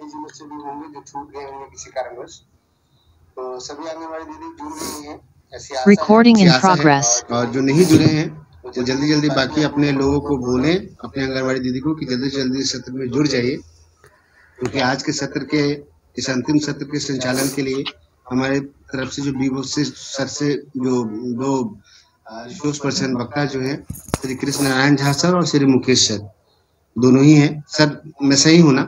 बाकी जिलों से भी होंगे जो छूट गए होंगे किसी कारणवश। तो सभी आंगनबाड़ी दीदी जुड़ गई हैं, ऐसी आशा Recording in है। progress. और जो नहीं जुड़े हैं वो जल्दी जल्दी बाकी अपने लोगों को बोलें, अपने आंगनबाड़ी दीदी को कि जल्दी से जल्दी इस सत्र में जुड़ जाइए, क्योंकि आज के सत्र के इस अंतिम सत्र के संचालन के लिए हमारे तरफ से जो बीबो से सर से जो दो रिसोर्स पर्सन वक्ता जो है श्री कृष्ण नारायण झा सर और श्री मुकेश सर, दोनों ही हैं। सर मैं सही हूँ ना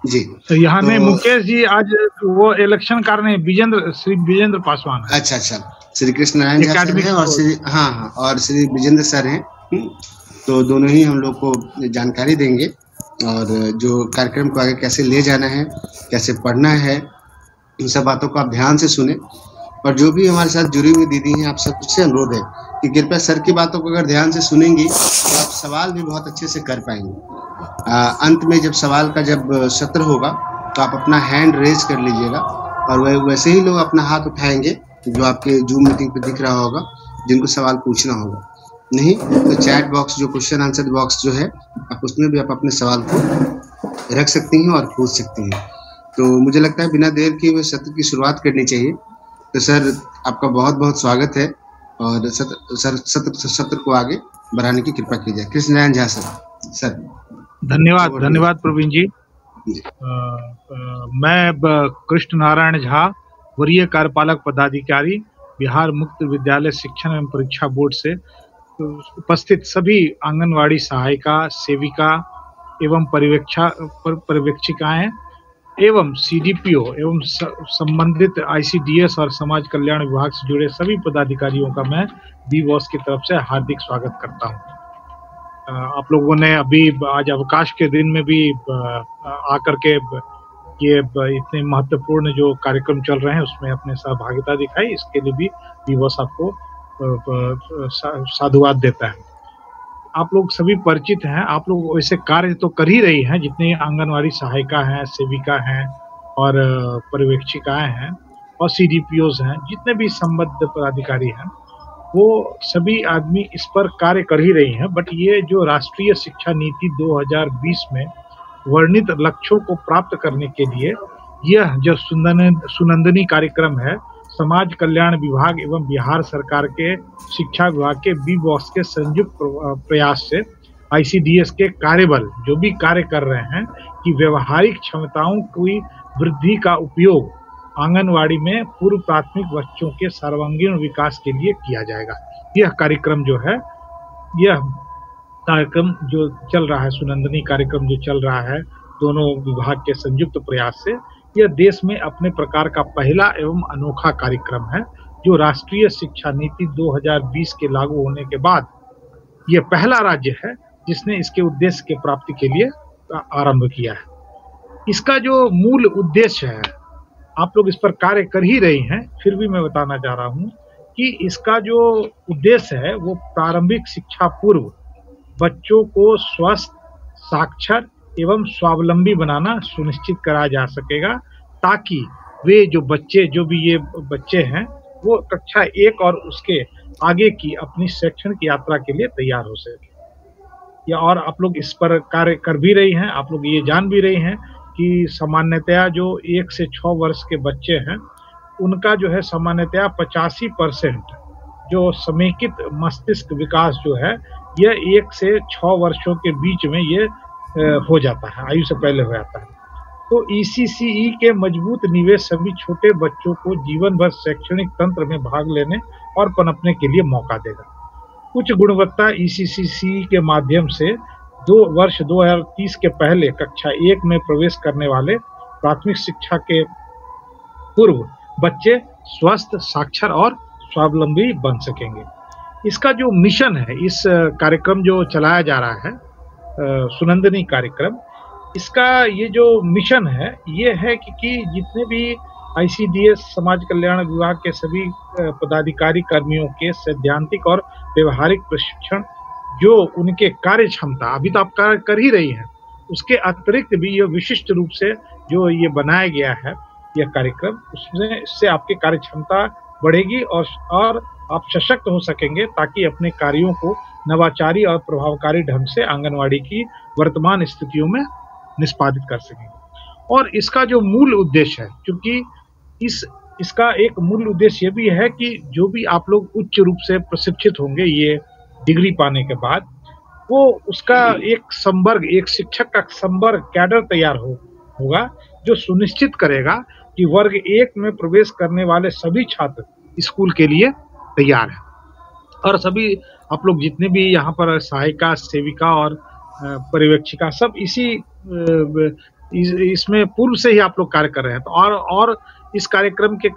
जी? तो यहाँ में मुकेश जी आज वो इलेक्शन कर रहे हैं, श्री विजेंद्र पासवान। अच्छा, श्री कृष्ण नारायण झा सर हैं और श्री और श्री विजेंद्र सर हैं। तो दोनों ही हम लोग को जानकारी देंगे और जो कार्यक्रम को आगे कैसे ले जाना है, कैसे पढ़ना है, इन सब बातों को आप ध्यान से सुने। और जो भी हमारे साथ जुड़ी हुई दीदी हैं, आप सबसे अनुरोध है कि कृपया सर की बातों को अगर ध्यान से सुनेंगी तो आप सवाल भी बहुत अच्छे से कर पाएंगे। अंत में जब सवाल का जब सत्र होगा तो आप अपना हैंड रेज कर लीजिएगा और वैसे ही लोग अपना हाथ उठाएंगे जो आपके जूम मीटिंग पे दिख रहा होगा, जिनको सवाल पूछना होगा। नहीं तो चैट बॉक्स जो क्वेश्चन आंसर बॉक्स जो है, आप उसमें भी आप अपने सवाल को रख सकती हैं और पूछ सकती हैं। तो मुझे लगता है बिना देर किए सत्र की शुरुआत करनी चाहिए। तो सर आपका बहुत बहुत स्वागत है और सत्र को आगे बढ़ाने की कृपा कीजिए। कृष्ण नारायण झा सर। धन्यवाद प्रवीण जी। मैं कृष्ण नारायण झा, वरीय कार्यपालक पदाधिकारी, बिहार मुक्त विद्यालय शिक्षण एवं परीक्षा बोर्ड से उपस्थित सभी आंगनवाड़ी सहायिका, सेविका एवं पर्यवेक्षिकाएं एवं सीडीपीओ एवं संबंधित आईसीडीएस और समाज कल्याण विभाग से जुड़े सभी पदाधिकारियों का मैं बीबॉस की तरफ से हार्दिक स्वागत करता हूं। आप लोगों ने अभी आज अवकाश के दिन में भी आकर के ये इतने महत्वपूर्ण जो कार्यक्रम चल रहे हैं उसमें अपने सहभागिता दिखाई, इसके लिए भी बीबॉस आपको साधुवाद देता है। आप लोग सभी परिचित हैं, आप लोग वैसे कार्य तो कर ही रही हैं, जितने आंगनवाड़ी सहायिका हैं, सेविका हैं और पर्यवेक्षिकाएं हैं और सीडीपीओज हैं, जितने भी संबद्ध पदाधिकारी हैं, वो सभी आदमी इस पर कार्य कर ही रही हैं। बट ये जो राष्ट्रीय शिक्षा नीति 2020 में वर्णित लक्ष्यों को प्राप्त करने के लिए यह जो सुनंदनी कार्यक्रम है, समाज कल्याण विभाग एवं बिहार सरकार के शिक्षा विभाग के बीबॉस के संयुक्त प्रयास से आईसीडीएस के कार्यबल जो भी कार्य कर रहे हैं कि व्यवहारिक क्षमताओं की वृद्धि का उपयोग आंगनवाड़ी में पूर्व प्राथमिक बच्चों के सर्वांगीण विकास के लिए किया जाएगा। यह कार्यक्रम जो है, यह कार्यक्रम जो चल रहा है, सुनंदनी कार्यक्रम जो चल रहा है दोनों विभाग के संयुक्त प्रयास से, यह देश में अपने प्रकार का पहला एवं अनोखा कार्यक्रम है जो राष्ट्रीय शिक्षा नीति 2020 के लागू होने के बाद यह पहला राज्य है जिसने इसके उद्देश्य के प्राप्ति के लिए आरंभ किया है। इसका जो मूल उद्देश्य है, आप लोग इस पर कार्य कर ही रही हैं, फिर भी मैं बताना चाह रहा हूं कि इसका जो उद्देश्य है वो प्रारंभिक शिक्षा पूर्व बच्चों को स्वस्थ, साक्षर एवं स्वावलंबी बनाना सुनिश्चित करा जा सकेगा, ताकि वे जो भी ये बच्चे हैं वो कक्षा 1 और उसके आगे की अपनी शैक्षणिक यात्रा के लिए तैयार हो सके। और आप लोग इस पर कार्य कर भी रही हैं, आप लोग ये जान भी रही हैं कि सामान्यतया जो 1 से 6 वर्ष के बच्चे हैं उनका जो है सामान्यतया 85% जो समेकित मस्तिष्क विकास जो है यह 1 से 6 वर्षों के बीच में ये हो जाता है, आयु से पहले हो जाता है। तो ईसीसीई के मजबूत निवेश सभी छोटे बच्चों को जीवन भर शैक्षणिक तंत्र में भाग लेने और पनपने के लिए मौका देगा। उच्च गुणवत्ता ईसीसीई के माध्यम से वर्ष 2030 के पहले कक्षा 1 में प्रवेश करने वाले प्राथमिक शिक्षा के पूर्व बच्चे स्वस्थ, साक्षर और स्वावलंबी बन सकेंगे। इसका जो मिशन है, इस कार्यक्रम जो चलाया जा रहा है सुनंदनी कार्यक्रम, इसका ये जो मिशन है ये है कि जितने भी आईसीडीएस समाज कल्याण विभाग के सभी पदाधिकारी कर्मियों के सैद्धांतिक और व्यवहारिक प्रशिक्षण, जो उनके कार्य क्षमता अभी तो आप कार्य कर ही रही हैं, उसके अतिरिक्त भी ये विशिष्ट रूप से जो ये बनाया गया है यह कार्यक्रम, उसमें इससे आपकी कार्य क्षमता बढ़ेगी और आप सशक्त हो सकेंगे, ताकि अपने कार्यों को नवाचारी और प्रभावकारी ढंग से आंगनवाड़ी की वर्तमान स्थितियों में निष्पादित कर सकेंगे। और इसका जो मूल उद्देश्य है, क्योंकि इसका एक मूल उद्देश्य ये भी है कि जो भी आप लोग उच्च रूप से प्रशिक्षित होंगे ये डिग्री पाने के बाद, वो उसका एक संवर्ग, एक शिक्षक का संवर्ग कैडर तैयार होगा जो सुनिश्चित करेगा कि वर्ग 1 में प्रवेश करने वाले सभी छात्र स्कूल के लिए तैयार हैं। और सभी आप लोग जितने भी यहाँ पर सहायिका, सेविका और पर्यवेक्षिका सब इसमें पूर्व से ही आप लोग कार्य कर रहे हैं। तो और इस कार्यक्रम के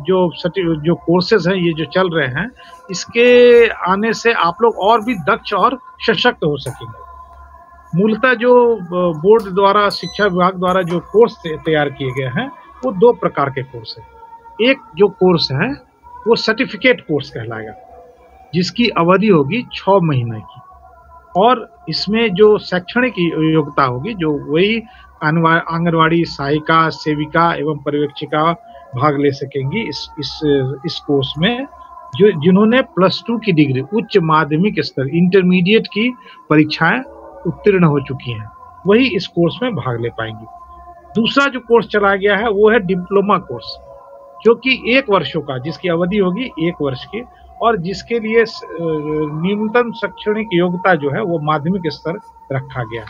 जो कोर्सेज हैं ये जो चल रहे हैं, इसके आने से आप लोग और भी दक्ष और सशक्त हो सकेंगे। मूलतः जो बोर्ड द्वारा, शिक्षा विभाग द्वारा जो कोर्स तैयार किए गए हैं वो 2 प्रकार के कोर्स हैं। एक जो कोर्स है वो सर्टिफिकेट कोर्स कहलाएगा, जिसकी अवधि होगी 6 महीने की, और इसमें जो शैक्षणिक योग्यता होगी जो वही आंगनवाड़ी सहायिका, सेविका एवं पर्यवेक्षिका भाग ले सकेंगी इस कोर्स में, जिन्होंने +2 की डिग्री, उच्च माध्यमिक स्तर, इंटरमीडिएट की परीक्षाएं उत्तीर्ण हो चुकी हैं, वही इस कोर्स में भाग ले पाएंगी। दूसरा जो कोर्स चला गया है वो है डिप्लोमा कोर्स, जो कि 1 वर्षों का, जिसकी अवधि होगी 1 वर्ष की, और जिसके लिए न्यूनतम शैक्षणिक योग्यता जो है वो माध्यमिक स्तर रखा गया।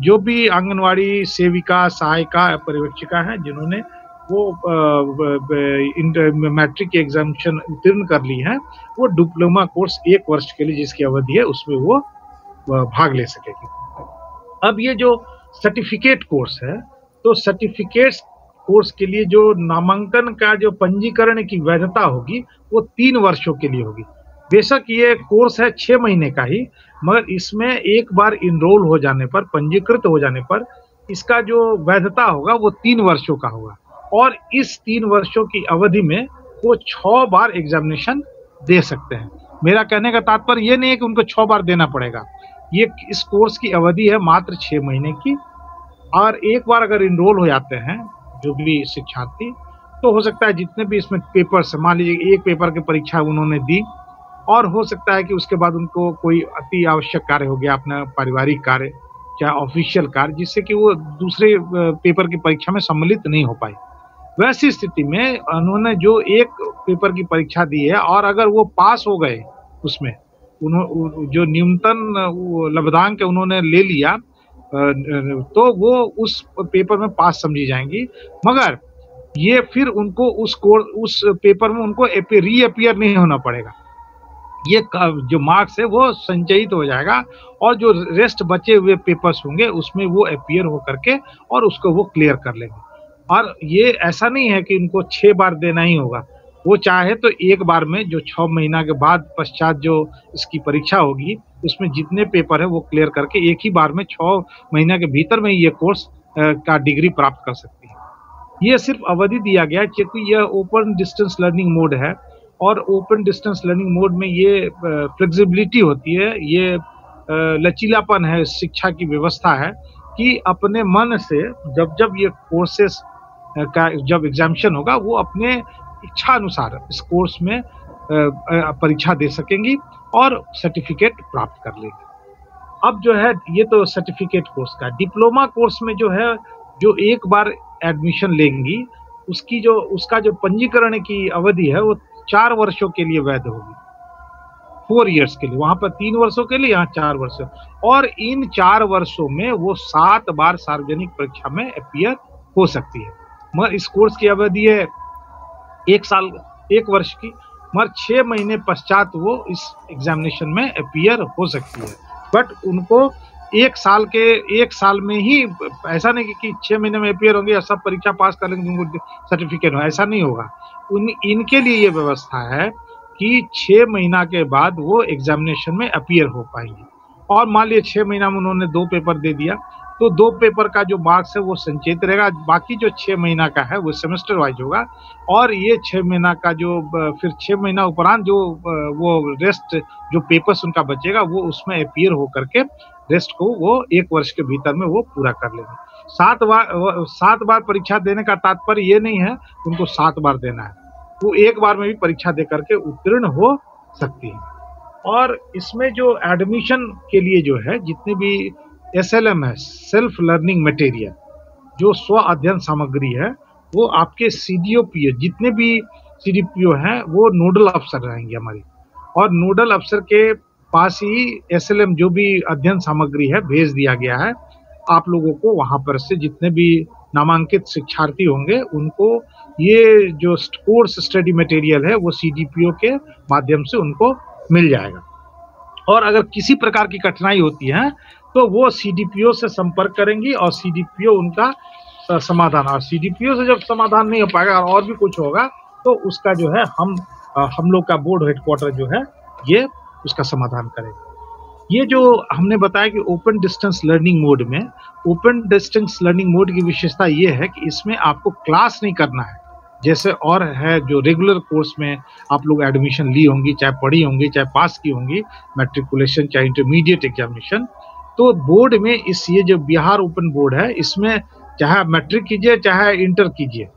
जो भी आंगनवाड़ी सेविका, सहायिका, पर्यवेक्षिका हैं जिन्होंने वो मैट्रिक के एग्जामिनेशन उत्तीर्ण कर ली है, वो डिप्लोमा कोर्स 1 वर्ष के लिए जिसकी अवधि है उसमें वो भाग ले सकेगी। अब ये जो सर्टिफिकेट कोर्स है, तो सर्टिफिकेट कोर्स के लिए जो नामांकन का जो पंजीकरण की वैधता होगी वो 3 वर्षों के लिए होगी। बेशक ये कोर्स है 6 महीने का ही, मगर इसमें एक बार इनरोल हो जाने पर, पंजीकृत हो जाने पर, इसका जो वैधता होगा वो 3 वर्षों का होगा। और इस 3 वर्षों की अवधि में वो 6 बार एग्जामिनेशन दे सकते हैं। मेरा कहने का तात्पर्य ये नहीं है कि उनको 6 बार देना पड़ेगा। इस कोर्स की अवधि है मात्र 6 महीने की, और एक बार अगर इनरोल हो जाते हैं जो भी शिक्षार्थी, तो हो सकता है जितने भी इसमें पेपर, मान लीजिए एक पेपर की परीक्षा उन्होंने दी, और हो सकता है कि उसके बाद उनको कोई अति आवश्यक कार्य हो गया, अपना पारिवारिक कार्य, चाहे ऑफिशियल कार्य, जिससे कि वो दूसरे पेपर की परीक्षा में सम्मिलित नहीं हो पाए। वैसी स्थिति में उन्होंने जो एक पेपर की परीक्षा दी है और अगर वो पास हो गए, उसमें जो न्यूनतम लब्धांक उन्होंने ले लिया, तो वो उस पेपर में पास समझी जाएंगी। मगर ये फिर उनको उस पेपर में उनको रीअपियर नहीं होना पड़ेगा। ये जो मार्क्स है वो संचयित हो जाएगा, और जो रेस्ट बचे हुए पेपर्स होंगे उसमें वो अपीयर हो करके और उसको वो क्लियर कर लेंगे। और ये ऐसा नहीं है कि उनको 6 बार देना ही होगा, वो चाहे तो एक बार में, जो 6 महीना के बाद पश्चात जो इसकी परीक्षा होगी उसमें जितने पेपर है वो क्लियर करके एक ही बार में 6 महीना के भीतर में ये कोर्स का डिग्री प्राप्त कर सकती है। ये सिर्फ अवधि दिया गया क्योंकि यह ओपन डिस्टेंस लर्निंग मोड है, और ओपन डिस्टेंस लर्निंग मोड में ये फ्लेक्सिबिलिटी होती है, ये लचीलापन है, शिक्षा की व्यवस्था है कि अपने मन से जब ये कोर्सेस का जब एग्जामिनेशन होगा वो अपने इच्छा अनुसार इस कोर्स में परीक्षा दे सकेंगी और सर्टिफिकेट प्राप्त कर लेंगे। अब जो है ये तो सर्टिफिकेट कोर्स का। डिप्लोमा कोर्स में जो है, जो एक बार एडमिशन लेंगी उसका जो पंजीकरण की अवधि है वो 4 वर्षों के लिए वैध होगी, 4 इयर्स के लिए। वहां पर 3 वर्षों के लिए, यहाँ 4 वर्ष, और इन 4 वर्षों में वो 7 बार सार्वजनिक परीक्षा में अपीयर हो सकती है। मगर इस कोर्स की अवधि है 1 साल, 1 वर्ष की, मगर 6 महीने पश्चात वो इस एग्जामिनेशन में अपीयर हो सकती है। बट उनको 1 साल में ही, ऐसा नहीं कि 6 महीने में अपीयर होंगे या सब परीक्षा पास कर लेंगे उनको सर्टिफिकेट हो, ऐसा नहीं होगा। इनके लिए ये व्यवस्था है कि 6 महीना के बाद वो एग्जामिनेशन में अपीयर हो पाएंगे। और मान लीजिए 6 महीना में उन्होंने 2 पेपर दे दिया, तो 2 पेपर का जो मार्क्स है वो संचयित रहेगा, बाकी जो 6 महीना का है वो सेमेस्टर वाइज होगा। और ये 6 महीना का जो फिर 6 महीना उपरांत जो वो रेस्ट जो पेपर्स उनका बचेगा वो उसमें अपीयर हो करके रेस्ट को वो 1 वर्ष के भीतर में वो पूरा कर लेंगे। 7 बार परीक्षा देने का तात्पर्य ये नहीं है उनको 7 बार देना है, वो 1 बार में भी परीक्षा दे करके उत्तीर्ण हो सकती है। और इसमें जो एडमिशन के लिए जो है, जितने भी SLM है, सेल्फ लर्निंग मटेरियल, जो स्व अध्ययन सामग्री है, वो आपके CDO-PO जितने भी CDPO हैं वो नोडल अफसर रहेंगे हमारी, और नोडल अफसर के पास ही SLM जो भी अध्ययन सामग्री है भेज दिया गया है। आप लोगों को वहां पर से जितने भी नामांकित शिक्षार्थी होंगे उनको ये जो कोर्स स्टडी मटेरियल है वो CDPO के माध्यम से उनको मिल जाएगा। और अगर किसी प्रकार की कठिनाई होती है तो वो CDPO से संपर्क करेंगी और CDPO उनका समाधान, और CDPO से जब समाधान नहीं हो पाएगा और भी कुछ होगा तो उसका जो है हम लोग का बोर्ड हेडक्वार्टर जो है ये उसका समाधान करेगा। ये जो हमने बताया कि ओपन डिस्टेंस लर्निंग मोड में, ओपन डिस्टेंस लर्निंग मोड की विशेषता ये है कि इसमें आपको क्लास नहीं करना है, जैसे और है जो रेगुलर कोर्स में आप लोग एडमिशन ली होंगी, चाहे पढ़ी होंगी, चाहे पास की होंगी मैट्रिकुलेशन, चाहे इंटरमीडिएट एग्जामिनेशन। तो बोर्ड में ये जो बिहार ओपन बोर्ड है, इसमें चाहे आप मैट्रिक कीजिए, चाहे इंटर कीजिए,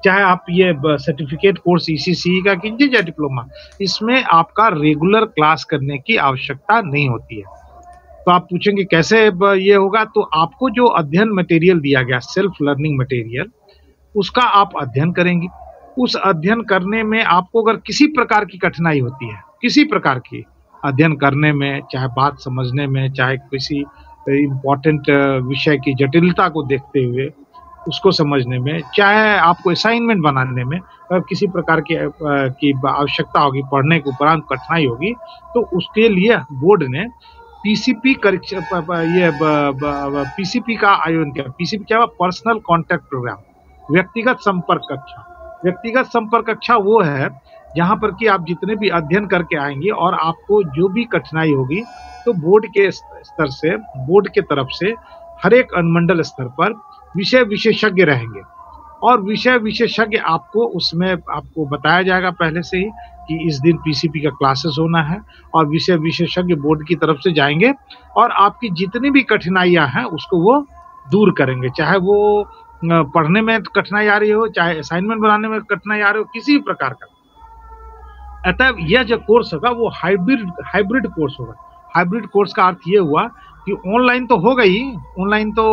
चाहे आप ये सर्टिफिकेट कोर्स ECCE का कीजिए या डिप्लोमा, इसमें आपका रेगुलर क्लास करने की आवश्यकता नहीं होती है। तो आप पूछेंगे कैसे ये होगा, तो आपको जो अध्ययन मटेरियल दिया गया, सेल्फ लर्निंग मटेरियल, उसका आप अध्ययन करेंगे। उस अध्ययन करने में आपको अगर किसी प्रकार की कठिनाई होती है, किसी प्रकार की अध्ययन करने में, चाहे बात समझने में, चाहे किसी इम्पोर्टेंट विषय की जटिलता को देखते हुए उसको समझने में, चाहे आपको असाइनमेंट बनाने में अगर किसी प्रकार की आवश्यकता होगी, पढ़ने के उपरांत कठिनाई होगी, तो उसके लिए बोर्ड ने PCP PCP का आयोजन किया। PCP क्या हुआ? पर्सनल कॉन्टैक्ट प्रोग्राम, व्यक्तिगत संपर्क कक्षा। व्यक्तिगत संपर्क कक्षा वो है जहाँ पर कि आप जितने भी अध्ययन करके आएंगे और आपको जो भी कठिनाई होगी तो बोर्ड के स्तर से, बोर्ड के तरफ से हर एक अनुमंडल स्तर पर विषय विशेषज्ञ रहेंगे, और विषय विशेषज्ञ आपको उसमें आपको बताया जाएगा पहले से ही कि इस दिन PCP का क्लासेस होना है, और विषय विशेषज्ञ बोर्ड की तरफ से जाएंगे और आपकी जितनी भी कठिनाइयां हैं उसको वो दूर करेंगे, चाहे वो पढ़ने में कठिनाई आ रही हो, चाहे असाइनमेंट बनाने में कठिनाई आ रही हो, किसी भी प्रकार का। अतः यह जो कोर्स होगा वो हाइब्रिड कोर्स होगा। हाइब्रिड कोर्स का अर्थ ये हुआ कि ऑनलाइन तो होगा ही, ऑनलाइन तो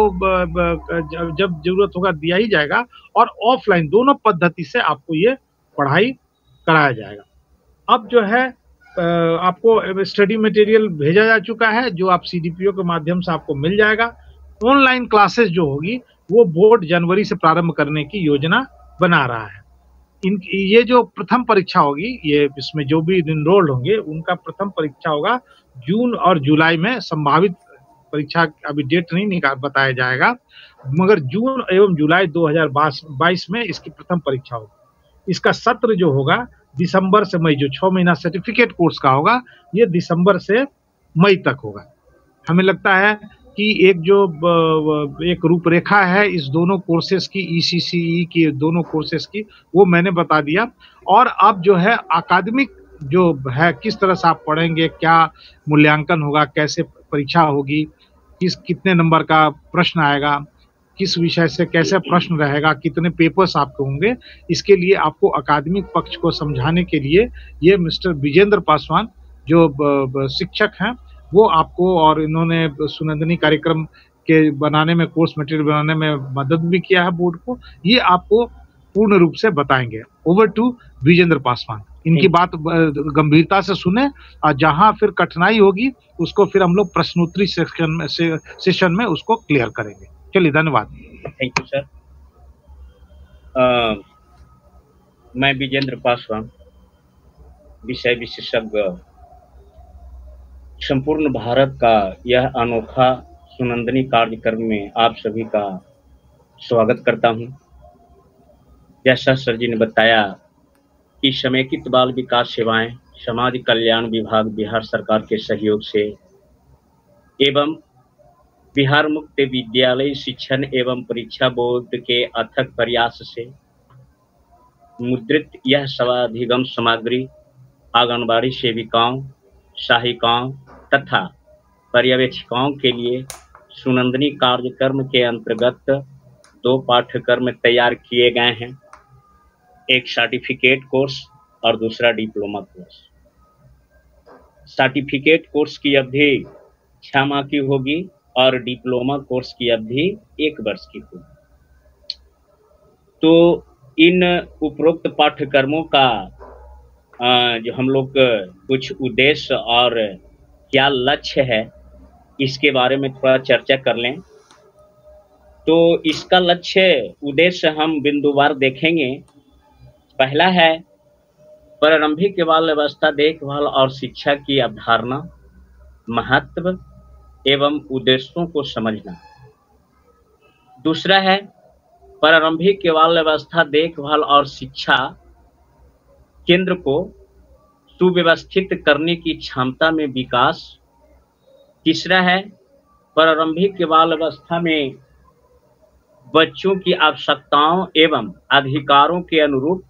जब जरूरत होगा दिया ही जाएगा, और ऑफलाइन दोनों पद्धति से आपको ये पढ़ाई कराया जाएगा। अब जो है आपको स्टडी मटेरियल भेजा जा चुका है जो आप CDPO के माध्यम से आपको मिल जाएगा। ऑनलाइन क्लासेस जो होगी वो बोर्ड जनवरी से प्रारंभ करने की योजना बना रहा है। ये जो प्रथम परीक्षा होगी, ये इसमें जो भी इनरोल्ड होंगे उनका प्रथम परीक्षा होगा जून और जुलाई में। संभावित परीक्षा अभी डेट नहीं बताया जाएगा, मगर जून एवं जुलाई 2022 में इसकी प्रथम परीक्षा होगी। इसका सत्र जो होगा दिसंबर से मई, जो 6 महीना सर्टिफिकेट कोर्स का होगा, ये दिसंबर से मई तक होगा। हमें लगता है कि एक रूपरेखा है इस दोनों कोर्सेज की, ECCE की दोनों कोर्सेज की, वो मैंने बता दिया। और अब जो है अकादमिक जो है, किस तरह से आप पढ़ेंगे, क्या मूल्यांकन होगा, कैसे परीक्षा होगी, कितने नंबर का प्रश्न आएगा, किस विषय से कैसे प्रश्न रहेगा, कितने पेपर्स आपके होंगे, इसके लिए आपको अकादमिक पक्ष को समझाने के लिए ये मिस्टर विजेंद्र पासवान जो शिक्षक हैं वो आपको, और इन्होंने सुनंदनी कार्यक्रम के बनाने में, कोर्स मटेरियल बनाने में मदद भी किया है बोर्ड को, ये आपको पूर्ण रूप से बताएंगे। Over to Vijendra Paswan. इनकी बात गंभीरता से सुने, और जहां फिर कठिनाई होगी उसको फिर हम लोग प्रश्नोत्तरी सेशन में उसको क्लियर करेंगे। चलिए, धन्यवाद। Thank you sir. मैं विजेंद्र पासवान, विषय विशेषज्ञ, संपूर्ण भारत का यह अनोखा सुनंदनी कार्यक्रम में आप सभी का स्वागत करता हूं। जैसा सर जी ने बताया कि समेकित बाल विकास सेवाएं समाज कल्याण विभाग बिहार सरकार के सहयोग से एवं बिहार मुक्त विद्यालय शिक्षण एवं परीक्षा बोर्ड के अथक प्रयास से मुद्रित यह स्वाधिगम सामग्री आंगनबाड़ी सेविकाओं, सहायिकाओं तथा पर्यवेक्षिकाओं के लिए सुनंदनी कार्यक्रम के अंतर्गत 2 पाठ्यक्रम तैयार किए गए हैं, एक सर्टिफिकेट कोर्स और दूसरा डिप्लोमा कोर्स। सर्टिफिकेट कोर्स की अवधि 6 माह की होगी और डिप्लोमा कोर्स की अवधि 1 वर्ष की होगी। तो इन उपरोक्त पाठ्यक्रमों का जो हम लोग कुछ उद्देश्य और क्या लक्ष्य है, इसके बारे में थोड़ा चर्चा कर लें। तो इसका लक्ष्य उद्देश्य हम बिंदुवार देखेंगे। पहला है प्रारंभिक बाल अवस्था देखभाल और शिक्षा की अवधारणा, महत्व एवं उद्देश्यों को समझना। दूसरा है प्रारंभिक बाल अवस्था देखभाल और शिक्षा केंद्र को सुव्यवस्थित करने की क्षमता में विकास। तीसरा है प्रारंभिक बाल अवस्था में बच्चों की आवश्यकताओं एवं अधिकारों के अनुरूप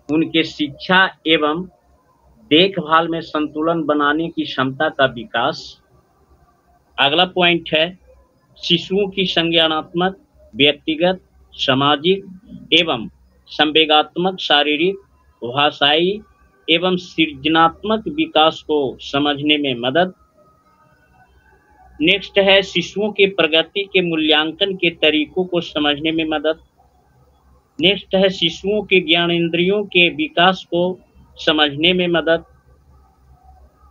उनके शिक्षा एवं देखभाल में संतुलन बनाने की क्षमता का विकास। अगला पॉइंट है शिशुओं की संज्ञानात्मक, व्यक्तिगत, सामाजिक एवं संवेगात्मक, शारीरिक, भाषाई एवं सृजनात्मक विकास को समझने में मदद। नेक्स्ट है शिशुओं के प्रगति के मूल्यांकन के तरीकों को समझने में मदद। नेक्स्ट है शिशुओं के ज्ञानेंद्रियों के विकास को समझने में मदद।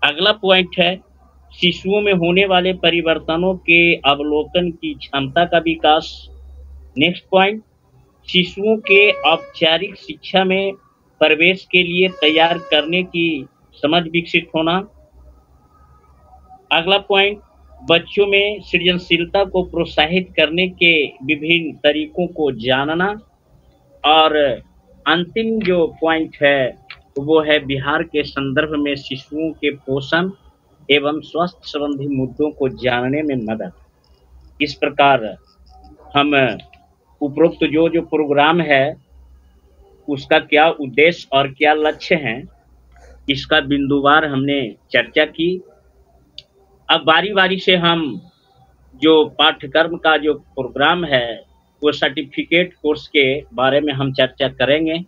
अगला पॉइंट है शिशुओं में होने वाले परिवर्तनों के अवलोकन की क्षमता का विकास। नेक्स्ट पॉइंट शिशुओं के औपचारिक शिक्षा में प्रवेश के लिए तैयार करने की समझ विकसित होना। अगला पॉइंट बच्चों में सृजनशीलता को प्रोत्साहित करने के विभिन्न तरीकों को जानना। और अंतिम जो पॉइंट है वो है बिहार के संदर्भ में शिशुओं के पोषण एवं स्वास्थ्य संबंधी मुद्दों को जानने में मदद। इस प्रकार हम उपरोक्त जो प्रोग्राम है उसका क्या उद्देश्य और क्या लक्ष्य हैं, इसका बिंदुवार हमने चर्चा की। अब बारी बारी से हम जो पाठ्यक्रम का जो प्रोग्राम है वो सर्टिफिकेट कोर्स के बारे में हम चर्चा करेंगे।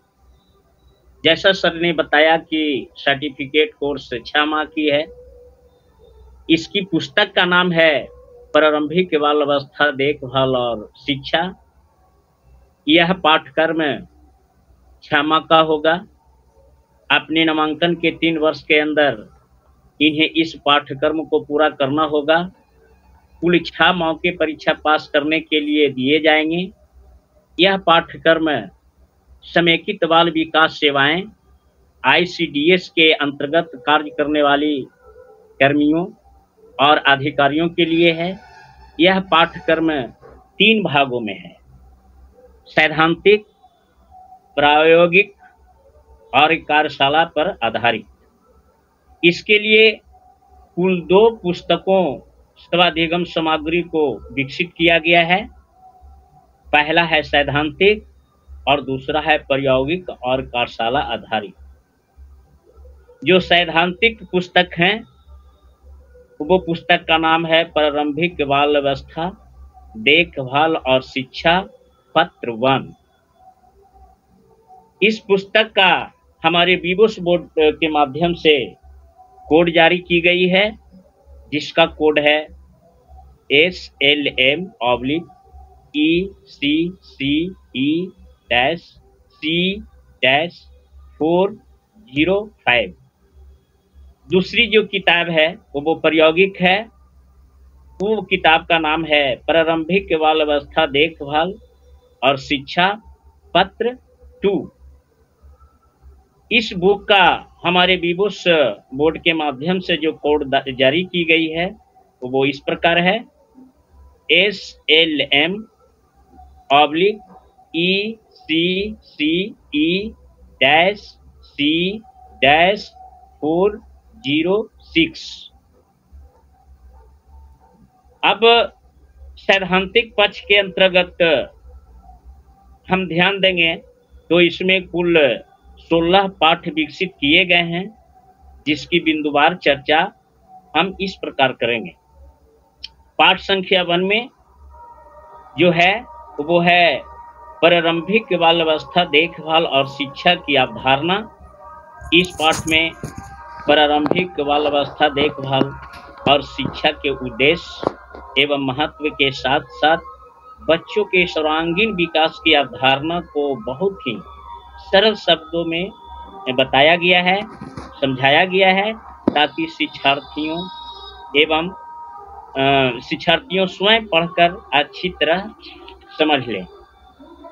जैसा सर ने बताया कि सर्टिफिकेट कोर्स 6 माह की है। इसकी पुस्तक का नाम है प्रारंभिक बाल अवस्था देखभाल और शिक्षा। यह पाठ्यक्रम 6 माह का होगा। अपने नामांकन के 3 वर्ष के अंदर इन्हें इस पाठ्यक्रम को पूरा करना होगा। कुल 6 मौके परीक्षा पास करने के लिए दिए जाएंगे। यह पाठ्यक्रम समेकित बाल विकास सेवाएं ICDS के अंतर्गत कार्य करने वाली कर्मियों और अधिकारियों के लिए है। यह पाठ्यक्रम 3 भागों में है, सैद्धांतिक, प्रायोगिक और कार्यशाला पर आधारित। इसके लिए कुल 2 पुस्तकों स्वाधिगम सामग्री को विकसित किया गया है। पहला है सैद्धांतिक और दूसरा है प्रायोगिक और कार्यशाला आधारित। जो सैद्धांतिक पुस्तक हैं वो पुस्तक का नाम है प्रारंभिक बाल अवस्था देखभाल और शिक्षा पत्र 1। इस पुस्तक का हमारे विवोस बोर्ड के माध्यम से कोड जारी की गई है, जिसका कोड है SLM/ECCE-C-405। दूसरी जो किताब है वो प्रायोगिक है। वो किताब का नाम है प्रारंभिक बाल अवस्था देखभाल और शिक्षा पत्र 2। इस बुक का हमारे विवोस बोर्ड के माध्यम से जो कोड जारी की गई है वो इस प्रकार है SLM/ECCE-C-406। अब सैद्धांतिक पक्ष के अंतर्गत हम ध्यान देंगे तो इसमें कुल 16 पाठ विकसित किए गए हैं, जिसकी बिंदुवार चर्चा हम इस प्रकार करेंगे। पाठ संख्या 1 में जो है वो है प्रारंभिक बाल अवस्था देखभाल और शिक्षा की अवधारणा। इस पाठ में प्रारंभिक बाल अवस्था देखभाल और शिक्षा के उद्देश्य, एवं महत्व के साथ साथ बच्चों के सर्वांगीण विकास की अवधारणा को बहुत ही सरल शब्दों में बताया गया है, समझाया गया है, ताकि शिक्षार्थियों स्वयं पढ़कर अच्छी तरह समझ लें।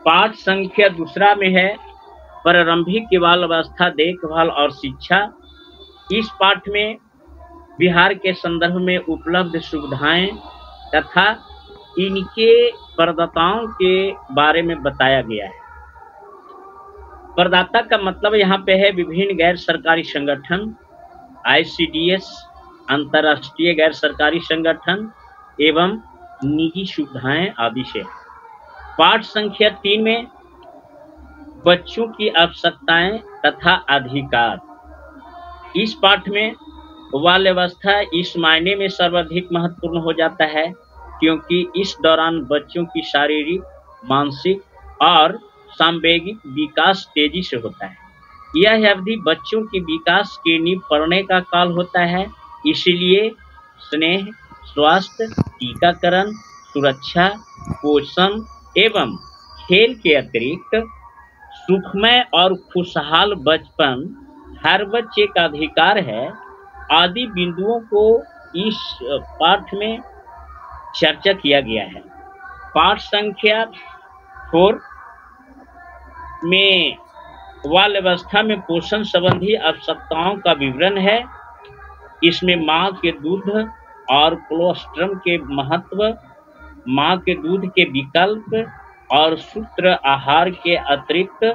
पाठ संख्या दूसरा में है प्रारंभिक बाल अवस्था देखभाल और शिक्षा। इस पाठ में बिहार के संदर्भ में उपलब्ध सुविधाएं तथा इनके प्रदाताओं के बारे में बताया गया है। प्रदाता का मतलब यहाँ पे है विभिन्न गैर सरकारी संगठन, ICDS, अंतर्राष्ट्रीय गैर सरकारी संगठन एवं निजी सुविधाएं आदि से। पाठ संख्या 3 में बच्चों की आवश्यकताएं तथा अधिकार। इस पाठ में बाल्यावस्था इस मायने में सर्वाधिक महत्वपूर्ण हो जाता है क्योंकि इस दौरान बच्चों की शारीरिक, मानसिक और सांवेगिक विकास तेजी से होता है। यह अवधि बच्चों के विकास की नींव पड़ने का काल होता है, इसलिए स्नेह, स्वास्थ्य, टीकाकरण, सुरक्षा, पोषण एवं खेल के अतिरिक्त सुखमय और खुशहाल बचपन हर बच्चे का अधिकार है आदि बिंदुओं को इस पाठ में चर्चा किया गया है। पाठ संख्या 4 में बाल्यावस्था में पोषण संबंधी आवश्यकताओं का विवरण है। इसमें माँ के दूध और कोलोस्ट्रम के महत्व, माँ के दूध के विकल्प और सूत्र आहार के अतिरिक्त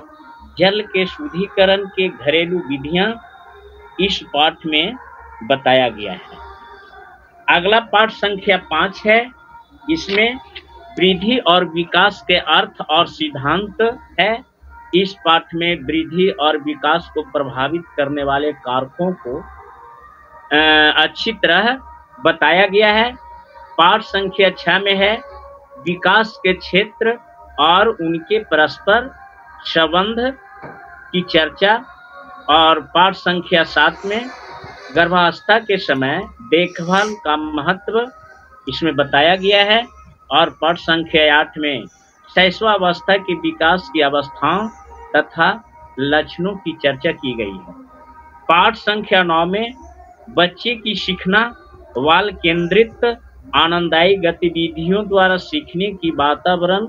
जल के शुद्धिकरण के घरेलू विधियां इस पाठ में बताया गया है। अगला पाठ संख्या 5 है। इसमें वृद्धि और विकास के अर्थ और सिद्धांत है। इस पाठ में वृद्धि और विकास को प्रभावित करने वाले कारकों को अच्छी तरह बताया गया है। पाठ संख्या 6 में है विकास के क्षेत्र और उनके परस्पर संबंध की चर्चा, और पाठ संख्या 7 में गर्भावस्था के समय देखभाल का महत्व इसमें बताया गया है, और पाठ संख्या 8 में शैशवावस्था के विकास की अवस्थाओं तथा लक्षणों की चर्चा की गई है। पाठ संख्या 9 में बच्चे की सीखना, बाल केंद्रित आनंददायी गतिविधियों द्वारा सीखने की वातावरण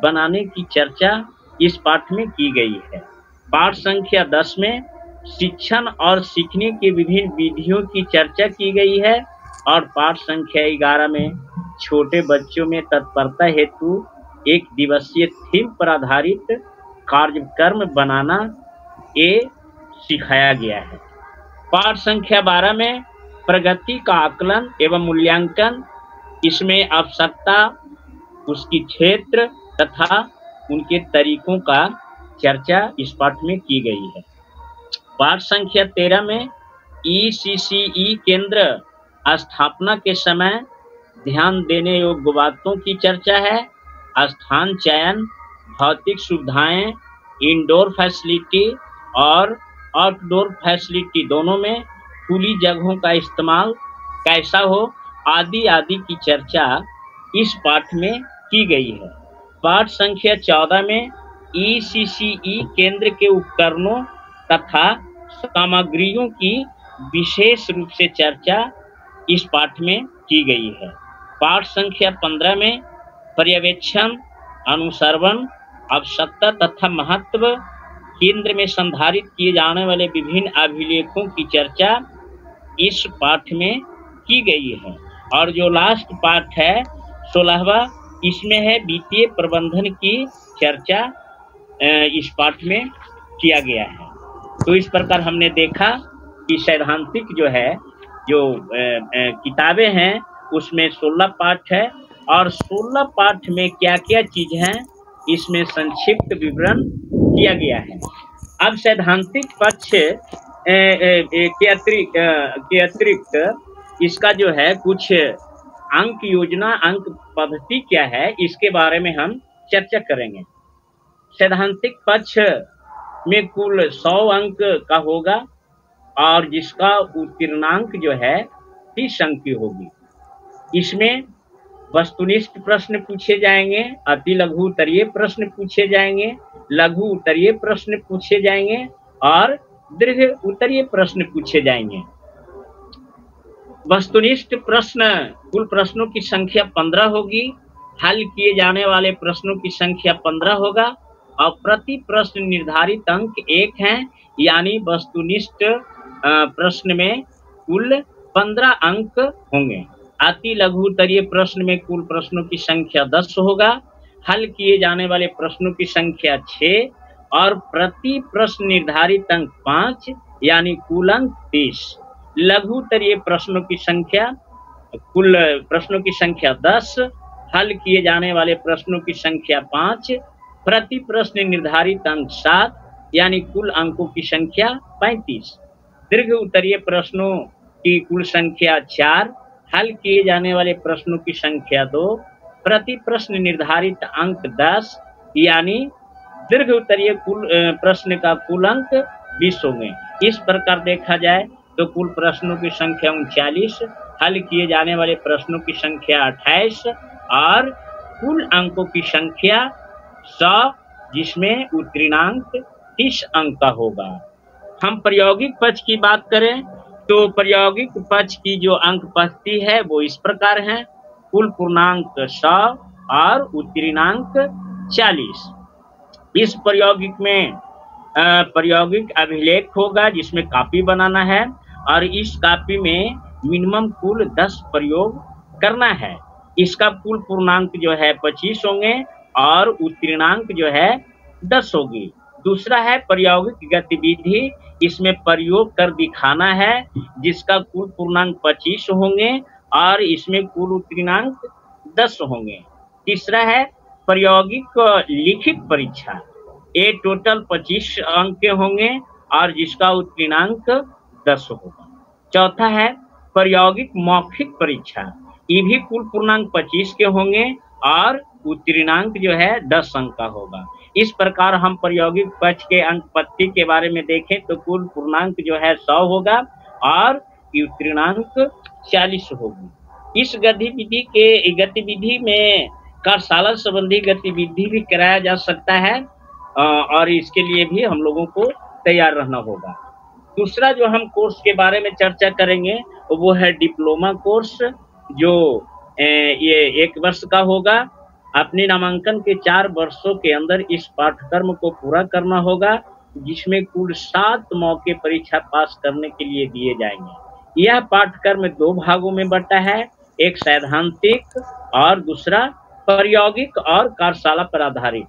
बनाने की चर्चा इस पाठ में की गई है। पाठ संख्या 10 में शिक्षण और सीखने की विभिन्न विधियों की चर्चा की गई है, और पाठ संख्या 11 में छोटे बच्चों में तत्परता हेतु एक दिवसीय थीम पर आधारित कार्यक्रम बनाना ये सिखाया गया है। पाठ संख्या 12 में प्रगति का आकलन एवं मूल्यांकन, इसमें आवश्यकता, उसकी क्षेत्र तथा उनके तरीकों का चर्चा इस पाठ में की गई है। पाठ संख्या 13 में ECCE केंद्र स्थापना के समय ध्यान देने योग्य बातों की चर्चा है। स्थान चयन, भौतिक सुविधाएं, इंडोर फैसिलिटी और आउटडोर फैसिलिटी दोनों में खुली जगहों का इस्तेमाल कैसा हो आदि आदि की चर्चा इस पाठ में की गई है। पाठ संख्या 14 में ECCE केंद्र के उपकरणों तथा सामग्रियों की विशेष रूप से चर्चा इस पाठ में की गई है। पाठ संख्या 15 में पर्यवेक्षण, अनुसरण, आवश्यकता तथा महत्व, केंद्र में संधारित किए जाने वाले विभिन्न अभिलेखों की चर्चा इस पाठ में की गई है। और जो लास्ट पाठ है 16वां, इसमें है वित्तीय प्रबंधन की चर्चा इस पाठ में किया गया है। तो इस प्रकार हमने देखा कि सैद्धांतिक जो है जो किताबें हैं उसमें 16 पाठ है, और 16 पाठ में क्या क्या चीज है इसमें संक्षिप्त विवरण किया गया है। अब सैद्धांतिक पक्ष के अतिरिक्त इसका जो है कुछ अंक योजना, अंक पद्धति क्या है, इसके बारे में हम चर्चा करेंगे। सैद्धांतिक पक्ष में कुल 100 अंक का होगा, और जिसका उत्तीर्णांक जो है 30 अंक की होगी। इसमें वस्तुनिष्ठ प्रश्न पूछे जाएंगे, अति लघु उत्तरीय प्रश्न पूछे जाएंगे, लघु उत्तरीय प्रश्न पूछे जाएंगे और दीर्घ उत्तरीय प्रश्न पूछे जाएंगे। वस्तुनिष्ठ प्रश्न, कुल प्रश्नों की संख्या 15 होगी, हल किए जाने वाले प्रश्नों की संख्या 15 होगा और प्रति प्रश्न निर्धारित अंक 1 हैं, यानी वस्तुनिष्ठ प्रश्न में कुल 15 अंक होंगे। अति लघु उत्तरीय प्रश्न में कुल प्रश्नों की संख्या 10 होगा, हल किए जाने वाले प्रश्नों की संख्या 6 और प्रति प्रश्न निर्धारित अंक 5, यानी कुल अंक 30। लघु उत्तरीय प्रश्नों की संख्या, कुल प्रश्नों की संख्या 10, हल किए जाने वाले प्रश्नों की संख्या 5, प्रति प्रश्न निर्धारित अंक 7, यानी कुल अंकों की संख्या 35। दीर्घ उत्तरीय प्रश्नों की कुल संख्या 4, हल किए जाने वाले प्रश्नों की संख्या 2, प्रति प्रश्न निर्धारित अंक 10, यानी दीर्घ उत्तरीय कुल प्रश्न का कुल अंक 20 होंगे। इस प्रकार देखा जाए तो कुल प्रश्नों की संख्या 39, हल किए जाने वाले प्रश्नों की संख्या 28 और कुल अंकों की संख्या 100, जिसमें उत्तीर्णांक 30 अंक का होगा। हम प्रायोगिक पक्ष की बात करें तो प्रायोगिक पक्ष की जो अंक पद्धति है वो इस प्रकार है, कुल पूर्णांक 100 और उत्तीर्णांक 40। इस प्रायोगिक में प्रायोगिक अभिलेख होगा जिसमें कॉपी बनाना है और इस कॉपी में मिनिमम कुल 10 प्रयोग करना है। इसका कुल पूर्णांक जो है 25 होंगे और उत्तीर्णांक जो है 10 होगी। दूसरा है प्रायोगिक गतिविधि, इसमें प्रयोग कर दिखाना है जिसका कुल पूर्णांक 25 होंगे और इसमें कुल उत्तीर्णांक 10 होंगे। तीसरा है प्रायोगिक लिखित परीक्षा, ये टोटल 25 अंक के होंगे और जिसका उत्तीर्णांक 10 होगा। चौथा है प्रायोगिक मौखिक परीक्षा, ये भी कुल पूर्णांक 25 के होंगे और उत्तीर्णांक जो है 10 अंक का होगा। इस प्रकार हम प्रायोगिक पक्ष के अंक पद्धति के बारे में देखें तो कुल पूर्णांक जो है 100 होगा और उत्तीर्णांक 40 होगी। इस गतिविधि में कार्यशाला संबंधी गतिविधि भी कराया जा सकता है और इसके लिए भी हम लोगों को तैयार रहना होगा। दूसरा जो हम कोर्स के बारे में चर्चा करेंगे वो है डिप्लोमा कोर्स, जो ये 1 वर्ष का होगा। अपने नामांकन के 4 वर्षों के अंदर इस पाठ्यक्रम को पूरा करना होगा, जिसमें कुल 7 मौके परीक्षा पास करने के लिए दिए जाएंगे। यह पाठ्यक्रम 2 भागों में बंटा है, एक सैद्धांतिक और दूसरा प्रायोगिक और कार्यशाला पर आधारित।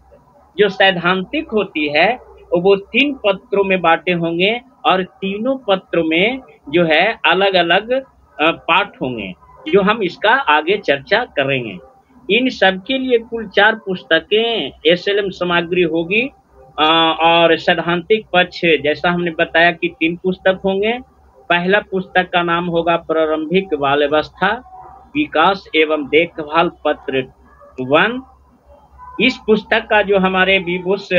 जो सैद्धांतिक होती है वो 3 पत्रों में बांटे होंगे और तीनों पत्रों में जो है अलग अलग पाठ होंगे, जो हम इसका आगे चर्चा करेंगे। इन सब के लिए कुल 4 पुस्तकें एसएलएम सामग्री होगी और सैद्धांतिक पक्ष जैसा हमने बताया कि 3 पुस्तक होंगे। पहला पुस्तक का नाम होगा प्रारंभिक बाल अवस्था विकास एवं देखभाल पत्र 1। इस पुस्तक का जो हमारे बीबोस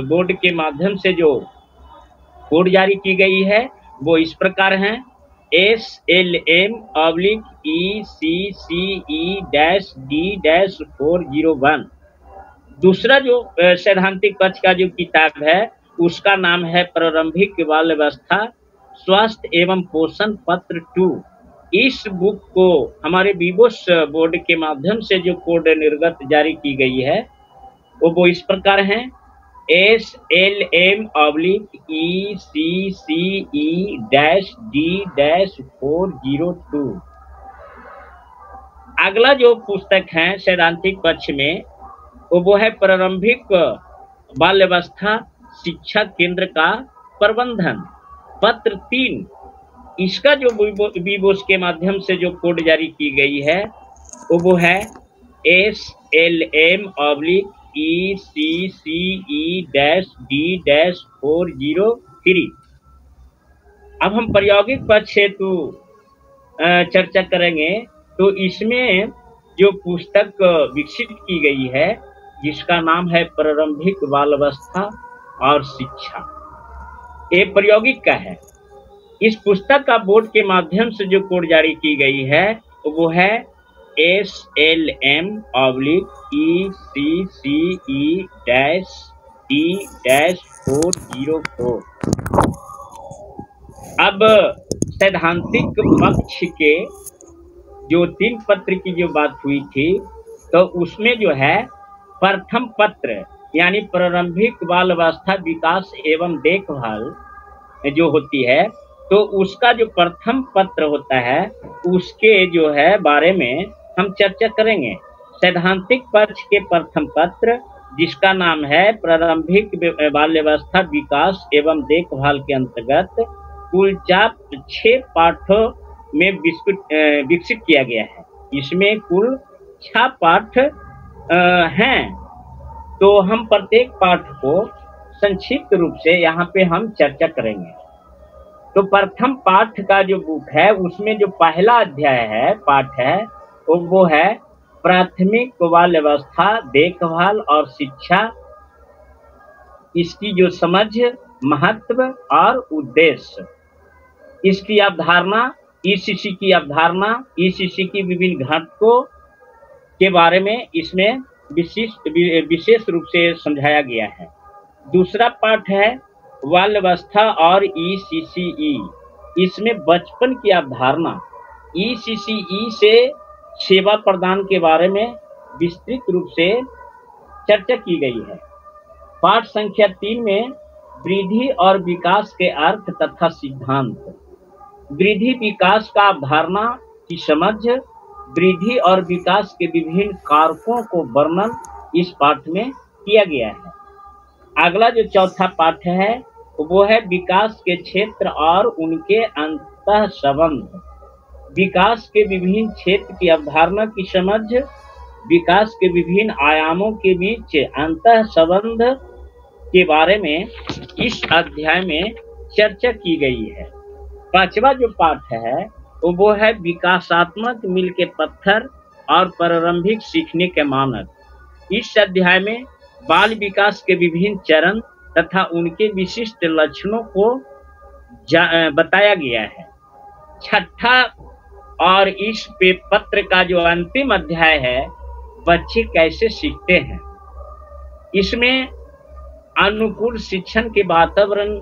बोर्ड के माध्यम से जो कोड जारी की गई है वो इस प्रकार है, SLM/ECCE-D-401। दूसरा जो सैद्धांतिक पक्ष का जो किताब है उसका नाम है प्रारंभिक बाल अवस्था स्वास्थ्य एवं पोषण पत्र 2। इस बुक को हमारे बीबोस बोर्ड के माध्यम से जो कोड निर्गत जारी की गई है वो इस प्रकार है, SLM/ECCE-D-402। अगला जो पुस्तक है सैद्धांतिक पक्ष में वो है प्रारंभिक बाल्यावस्था शिक्षा केंद्र का प्रबंधन पत्र 3। इसका जो बीबोस के माध्यम से जो कोड जारी की गई है वो है SLM/ECCE-D-403। अब हम प्रायोगिक पक्ष हेतु चर्चा करेंगे तो इसमें जो पुस्तक विकसित की गई है जिसका नाम है प्रारंभिक बाल्यावस्था और शिक्षा, ये प्रायोगिक का है। इस पुस्तक का बोर्ड के माध्यम से जो कोड जारी की गई है वो है SLM/ECCE-E-404। अब सैद्धांतिक पक्ष के जो 3 पत्र की जो बात हुई थी, तो उसमें जो है प्रथम पत्र यानी प्रारंभिक बाल अवस्था विकास एवं देखभाल जो होती है, तो उसका जो प्रथम पत्र होता है उसके जो है बारे में हम चर्चा करेंगे। सैद्धांतिक पक्ष के प्रथम पत्र जिसका नाम है प्रारंभिक बाल्यावस्था विकास एवं देखभाल के अंतर्गत कुल 6 पाठों में विकसित किया गया है। इसमें कुल 6 पाठ हैं, तो हम प्रत्येक पाठ को संक्षिप्त रूप से यहाँ पे हम चर्चा करेंगे। तो प्रथम पाठ का जो बुक है उसमें जो पहला अध्याय है, पाठ है, वो है प्राथमिक बाल्यावस्था देखभाल और शिक्षा, इसकी जो समझ, महत्व और उद्देश्य, इसकी अवधारणा, ईसीसी की अवधारणा, ईसीसी की विभिन्न घटकों के बारे में इसमें विशेष रूप से समझाया गया है। दूसरा पाठ है बाल्यावस्था और ईसीसीई, इसमें बचपन की अवधारणा, ईसीसीई से सेवा प्रदान के बारे में विस्तृत रूप से चर्चा की गई है। पाठ संख्या 3 में वृद्धि और विकास के अर्थ तथा सिद्धांत, वृद्धि विकास का अवधारणा की समझ, वृद्धि और विकास के विभिन्न कारकों को वर्णन इस पाठ में किया गया है। अगला जो चौथा पाठ है वो है विकास के क्षेत्र और उनके अंतः संबंध, विकास के विभिन्न क्षेत्र की अवधारणा की समझ, विकास के विभिन्न आयामों के बीच अंतः संबंध के बारे में इस अध्याय में चर्चा की गई है। पांचवा जो पाठ है वो है विकासात्मक मील के पत्थर और प्रारंभिक सीखने के मानक। इस अध्याय में बाल विकास के विभिन्न चरण तथा उनके विशिष्ट लक्षणों को बताया गया है। छठा और इस पत्र का जो अंतिम अध्याय है, बच्चे कैसे सीखते हैं, इसमें अनुकूल शिक्षण के वातावरण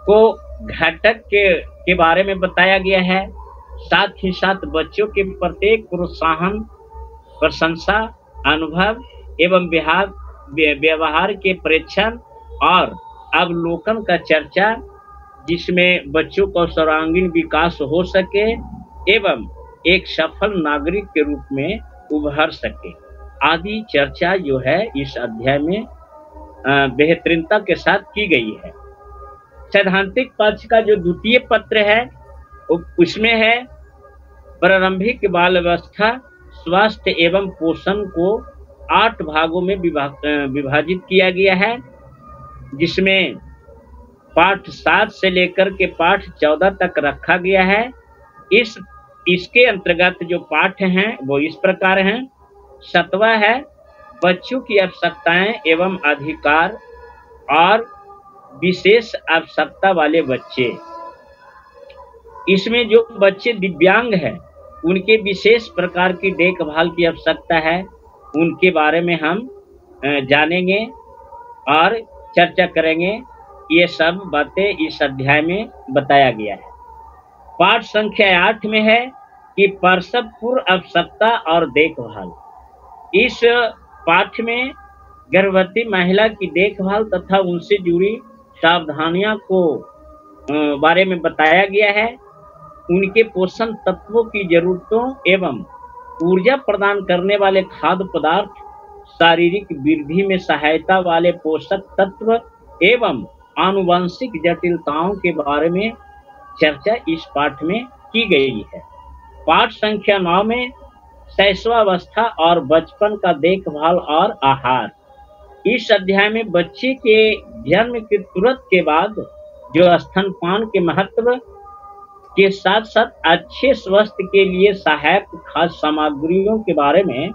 को घटक के बारे में बताया गया है। साथ ही साथ बच्चों के प्रत्येक प्रोत्साहन, प्रशंसा, अनुभव एवं व्यवहार के परीक्षण और अवलोकन का चर्चा, जिसमें बच्चों का सर्वांगीण विकास हो सके एवं एक सफल नागरिक के रूप में उभर सके, आदि चर्चा जो है इस अध्याय में बेहतरीनता के साथ की गई है। सैद्धांतिक पक्ष का जो द्वितीय पत्र है उसमें है प्रारंभिक बाल्यावस्था स्वास्थ्य एवं पोषण को 8 भागों में विभाजित किया गया है, जिसमें पाठ 7 से लेकर के पाठ 14 तक रखा गया है। इसके अंतर्गत जो पाठ हैं वो इस प्रकार हैं। 7वां है बच्चों की आवश्यकताएं एवं अधिकार और विशेष आवश्यकता वाले बच्चे, इसमें जो बच्चे दिव्यांग हैं उनके विशेष प्रकार की देखभाल की आवश्यकता है, उनके बारे में हम जानेंगे और चर्चा करेंगे। ये सब बातें इस अध्याय में बताया गया है। पाठ संख्या 8 में है कि प्रसव पूर्व आवश्यकता और देखभाल। इस पाठ में गर्भवती महिला की देखभाल तथा उनसे जुड़ी सावधानियां को बारे में बताया गया है। उनके पोषण तत्वों की जरूरतों एवं ऊर्जा प्रदान करने वाले खाद्य पदार्थ, शारीरिक वृद्धि में सहायता वाले पोषक तत्व एवं आनुवंशिक जटिलताओं के बारे में चर्चा इस पाठ में की गई है। पाठ संख्या 9 में शैशवावस्था और बचपन का देखभाल और आहार। इस अध्याय में बच्चे के जन्म के तुरंत के बाद जो स्तनपान के महत्व के साथ साथ अच्छे स्वास्थ्य के लिए सहायक खाद्य सामग्रियों के बारे में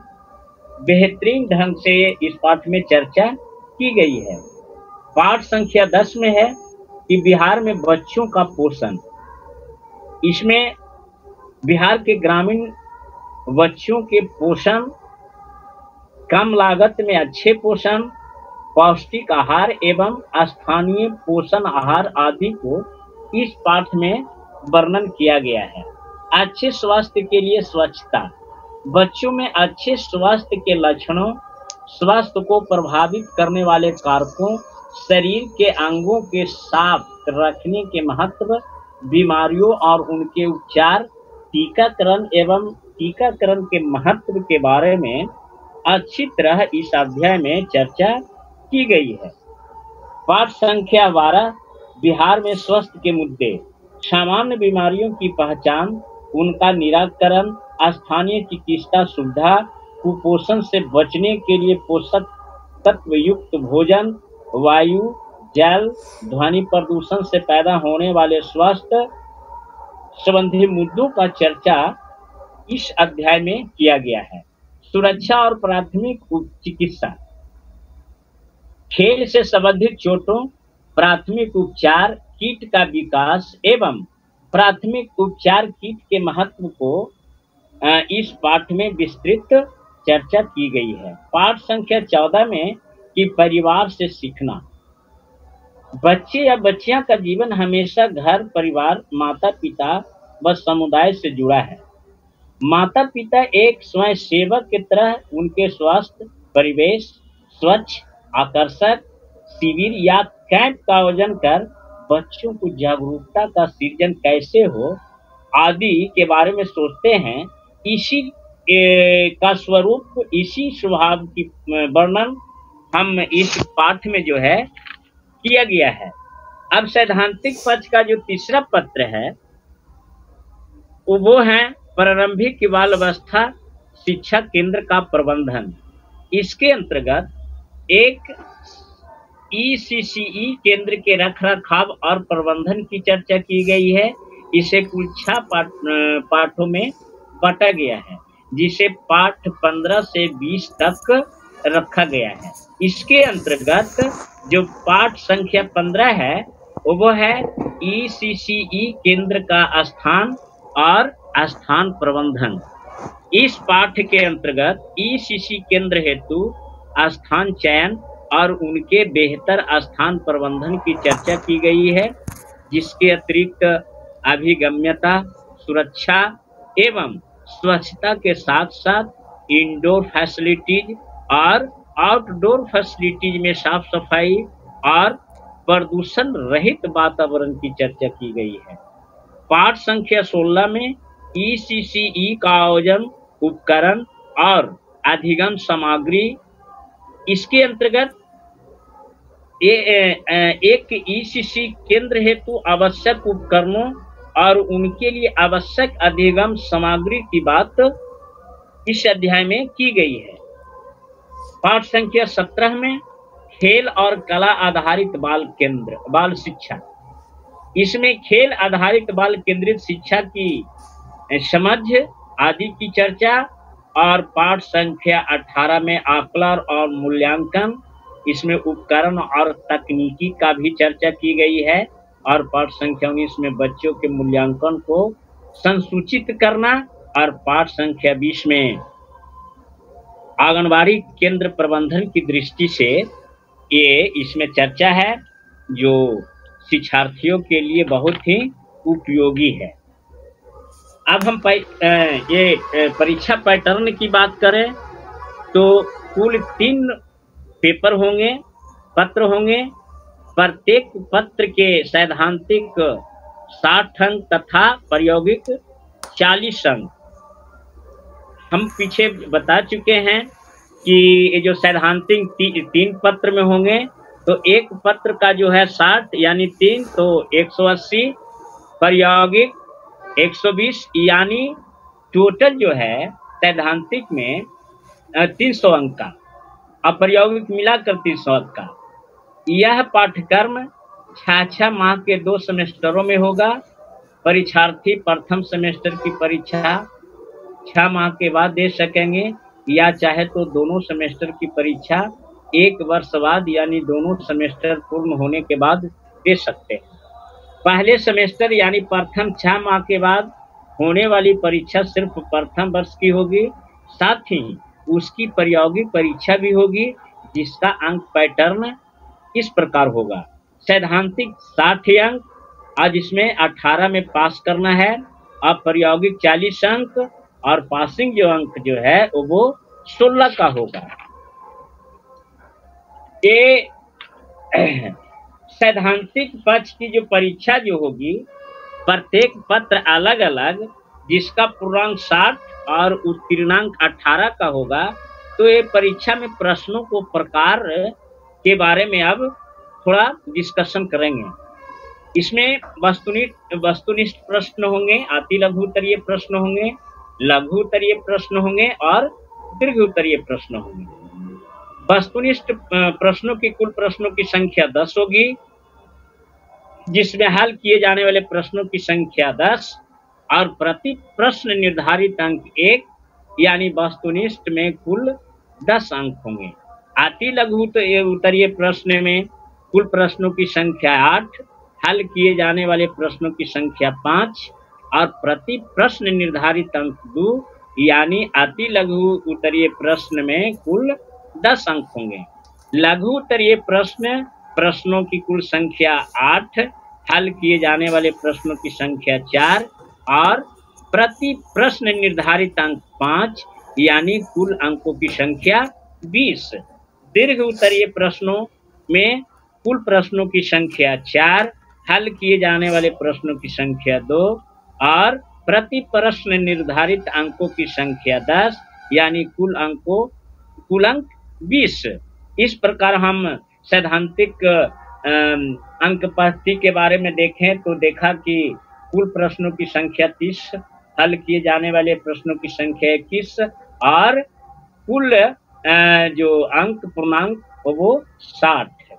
बेहतरीन ढंग से इस पाठ में चर्चा की गई है। पाठ संख्या 10 में है कि बिहार में बच्चों का पोषण। इसमें बिहार के ग्रामीण बच्चों के पोषण, कम लागत में अच्छे पोषण, पौष्टिक आहार एवं स्थानीय पोषण आहार आदि को इस पाठ में वर्णन किया गया है। अच्छे स्वास्थ्य के लिए स्वच्छता। बच्चों में अच्छे स्वास्थ्य के लक्षणों, स्वास्थ्य को प्रभावित करने वाले कारकों, शरीर के अंगों के साफ रखने के महत्व, बीमारियों और उनके उपचार, टीकाकरण एवं टीकाकरण के महत्व के बारे में अच्छी तरह इस अध्याय में चर्चा की गई है। पाठ संख्या 12 बिहार में स्वास्थ्य के मुद्दे। सामान्य बीमारियों की पहचान, उनका निराकरण, स्थानीय चिकित्सा सुविधा, कुपोषण से बचने के लिए पोषक तत्व युक्त भोजन, वायु, जल, ध्वनि प्रदूषण से पैदा होने वाले स्वास्थ्य संबंधी मुद्दों का चर्चा इस अध्याय में किया गया है। सुरक्षा और प्राथमिक चिकित्सा। खेल से संबंधित चोटों, प्राथमिक उपचार, कीट का विकास एवं प्राथमिक उपचार किट के महत्व को इस पाठ में विस्तृत चर्चा की गई है। पाठ संख्या 14 में कि परिवार से सीखना। बच्चे या बच्चियां का जीवन हमेशा घर, परिवार, माता पिता व समुदाय से जुड़ा है। माता पिता एक स्वयंसेवक की तरह उनके स्वास्थ्य, परिवेश, स्वच्छ, आकर्षक शिविर या कैंप का आयोजन कर बच्चों को जागरूकता का सृजन कैसे हो आदि के बारे में सोचते हैं। इसी का स्वरूप, इसी स्वभाव की वर्णन हम इस पाठ में जो है किया गया है। अब सैद्धांतिक पक्ष का जो तीसरा पत्र है वो है प्रारंभिक बाल अवस्था शिक्षा केंद्र का प्रबंधन। इसके अंतर्गत एक ECCE केंद्र के रखरखाव और प्रबंधन की चर्चा की गई है। इसे कुल 6 पाठों में बांटा गया है, जिसे पाठ 15 से 20 तक रखा गया है। इसके अंतर्गत जो पाठ संख्या 15 है वो है ECCE केंद्र का स्थान और स्थान प्रबंधन। इस पाठ के अंतर्गत ECC केंद्र हेतु स्थान चयन और उनके बेहतर स्थान प्रबंधन की चर्चा की गई है, जिसके अतिरिक्त अभिगम्यता, सुरक्षा एवं स्वच्छता के साथ साथ इंडोर फैसिलिटीज और आउटडोर फैसिलिटीज में साफ सफाई और प्रदूषण रहित वातावरण की चर्चा की गई है। पाठ संख्या 16 में ECCE का आयोजन, उपकरण और अधिगम सामग्री। इसके अंतर्गत एक ECC केंद्र हेतु आवश्यक उपकरणों और उनके लिए आवश्यक अधिगम सामग्री की बात इस अध्याय में की गई है। पाठ संख्या 17 में खेल और कला आधारित बाल शिक्षा। इसमें खेल आधारित बाल केंद्रित शिक्षा की समझ आदि की चर्चा और पाठ संख्या 18 में आकलन और मूल्यांकन, इसमें उपकरण और तकनीकी का भी चर्चा की गई है। और पाठ संख्या 19 में बच्चों के मूल्यांकन को संसूचित करना और पाठ संख्या 20 में आंगनबाड़ी केंद्र प्रबंधन की दृष्टि से ये इसमें चर्चा है, जो शिक्षार्थियों के लिए बहुत ही उपयोगी है। अब हम ये परीक्षा पैटर्न की बात करें तो कुल 3 पेपर होंगे, पत्र होंगे। प्रत्येक पत्र के सैद्धांतिक 60 अंक तथा प्रायोगिक 40 अंक। हम पीछे बता चुके हैं कि ये जो सैद्धांतिक 3 पत्र में होंगे तो एक पत्र का जो है 60 यानी 3 तो 180, प्रायोगिक 120 यानी टोटल जो है सैद्धांतिक में 300 अंक का, अप्रायोगिक मिलाकर 300 अंक का। यह पाठ्यक्रम 6 माह के 2 सेमेस्टरों में होगा। परीक्षार्थी प्रथम सेमेस्टर की परीक्षा 6 माह के बाद दे सकेंगे या चाहे तो दोनों सेमेस्टर की परीक्षा 1 वर्ष बाद यानी दोनों सेमेस्टर पूर्ण होने के बाद दे सकते हैं। पहले सेमेस्टर यानी प्रथम 6 माह के बाद होने वाली परीक्षा सिर्फ प्रथम वर्ष की होगी, साथ ही उसकी प्रायोगिक परीक्षा भी होगी, जिसका अंक पैटर्न इस प्रकार होगा। सैद्धांतिक 60 अंक, आज इसमें 18 में पास करना है, अब प्रायोगिक 40 अंक, और पासिंग जो अंक जो है वो 16 का होगा। ये सैद्धांतिक पक्ष की जो परीक्षा जो होगी, प्रत्येक पत्र अलग अलग, जिसका पूर्णांक 60 और उत्तीर्णांक 18 का होगा। तो ये परीक्षा में प्रश्नों को प्रकार के बारे में अब थोड़ा डिस्कशन करेंगे। इसमें वस्तुनिष्ठ प्रश्न होंगे, अति लघु उत्तरीय प्रश्न होंगे, लघु उत्तरीय प्रश्न होंगे और दीर्घ उत्तरीय प्रश्न होंगे। वस्तुनिष्ठ प्रश्नों की कुल प्रश्नों की संख्या 10 होगी, जिसमें हल किए जाने वाले प्रश्नों की संख्या 10 और प्रति प्रश्न निर्धारित अंक 1, यानी वस्तुनिष्ठ में कुल 10 अंक होंगे। अति लघु उत्तरीय प्रश्न में कुल प्रश्नों की संख्या 8, हल किए जाने वाले प्रश्नों की संख्या 5 और प्रति प्रश्न निर्धारित अंक 2, यानी अति लघु उत्तरीय प्रश्न में कुल 10 अंक होंगे। लघु उत्तरीय प्रश्नों की कुल संख्या 8, हल किए जाने वाले प्रश्नों की संख्या 4 और प्रति प्रश्न निर्धारित अंक 5, यानी कुल अंकों की संख्या 20। दीर्घ उत्तरीय प्रश्नों में कुल प्रश्नों की संख्या 4, हल किए जाने वाले प्रश्नों की संख्या 2 और प्रति प्रश्न निर्धारित अंकों की संख्या 10, यानी कुल अंक 20। इस प्रकार हम सैद्धांतिक अंक पद्धति के बारे में देखें तो देखा कि कुल प्रश्नों की संख्या 30, हल किए जाने वाले प्रश्नों की संख्या 21 और कुल जो अंक पूर्णांक वो 60 है।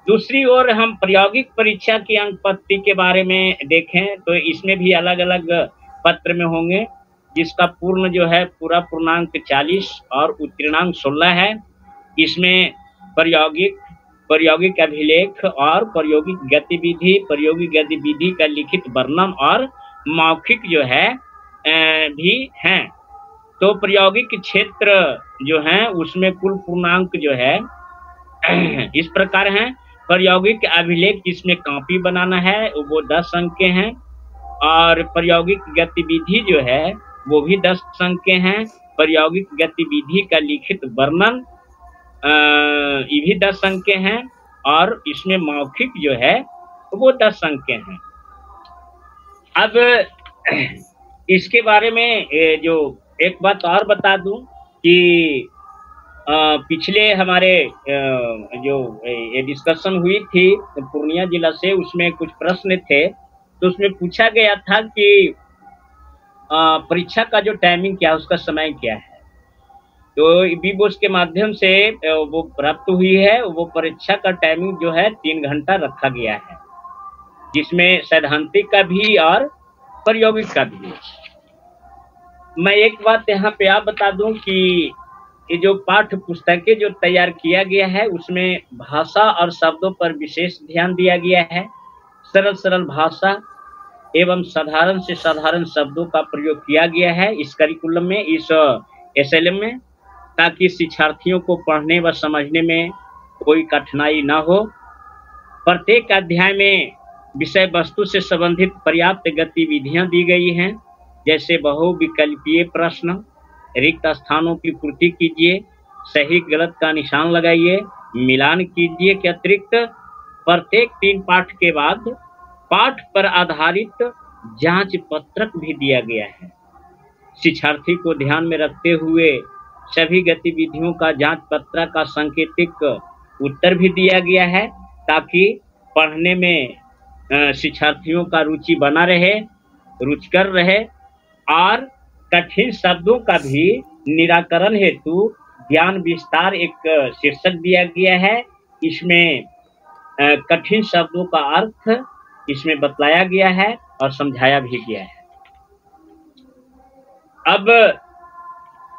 दूसरी ओर हम प्रायोगिक परीक्षा की अंक पद्धति के बारे में देखें तो इसमें भी अलग अलग पत्र में होंगे, जिसका पूर्ण जो है पूरा पूर्णांक 40 और उत्तीर्णांक 16 है। इसमें प्रायोगिक अभिलेख और प्रायोगिक गतिविधि का लिखित वर्णन और मौखिक जो है भी हैं। तो प्रायोगिक क्षेत्र जो है उसमें कुल पूर्णांक जो है इस प्रकार हैं। प्रायोगिक अभिलेख जिसमें कॉपी बनाना है वो 10 अंक के हैं, और प्रायोगिक गतिविधि जो है वो भी 10 अंक के हैं। प्रायोगिक गतिविधि का लिखित वर्णन ये भी 10 अंक के हैं, और इसमें मौखिक जो है वो 10 अंक के हैं। अब इसके बारे में जो एक बात और बता दूं कि पिछले हमारे जो ये डिस्कशन हुई थी पूर्णिया जिला से, उसमें कुछ प्रश्न थे, तो उसमें पूछा गया था कि परीक्षा का जो टाइमिंग क्या है, उसका समय क्या है। तो बीबोस के माध्यम से वो प्राप्त हुई है। वो परीक्षा का टाइमिंग जो है 3 घंटा रखा गया है, जिसमें सैद्धांतिक का भी और प्रायोगिक का भी। मैं एक बात यहाँ पे आप बता दूं कि ये जो पाठ्य पुस्तकें जो तैयार किया गया है उसमें भाषा और शब्दों पर विशेष ध्यान दिया गया है। सरल भाषा एवं साधारण से साधारण शब्दों का प्रयोग किया गया है इस करिकुलम में, इस एसएलएम में, ताकि शिक्षार्थियों को पढ़ने व समझने में कोई कठिनाई न हो। प्रत्येक अध्याय में विषय वस्तु से संबंधित पर्याप्त गतिविधियां दी गई हैं, जैसे बहुविकल्पीय प्रश्न, रिक्त स्थानों की पूर्ति कीजिए, सही गलत का निशान लगाइए, मिलान कीजिए के अतिरिक्त प्रत्येक 3 पाठ के बाद पाठ पर आधारित जांच पत्रक भी दिया गया है। शिक्षार्थी को ध्यान में रखते हुए सभी गतिविधियों का जांच पत्रक का सांकेतिक उत्तर भी दिया गया है, ताकि पढ़ने में शिक्षार्थियों का रुचि बना रहे, रुचिकर रहे। और कठिन शब्दों का भी निराकरण हेतु ज्ञान विस्तार एक शीर्षक दिया गया है। इसमें कठिन शब्दों का अर्थ इसमें बतलाया गया है और समझाया भी गया है। अब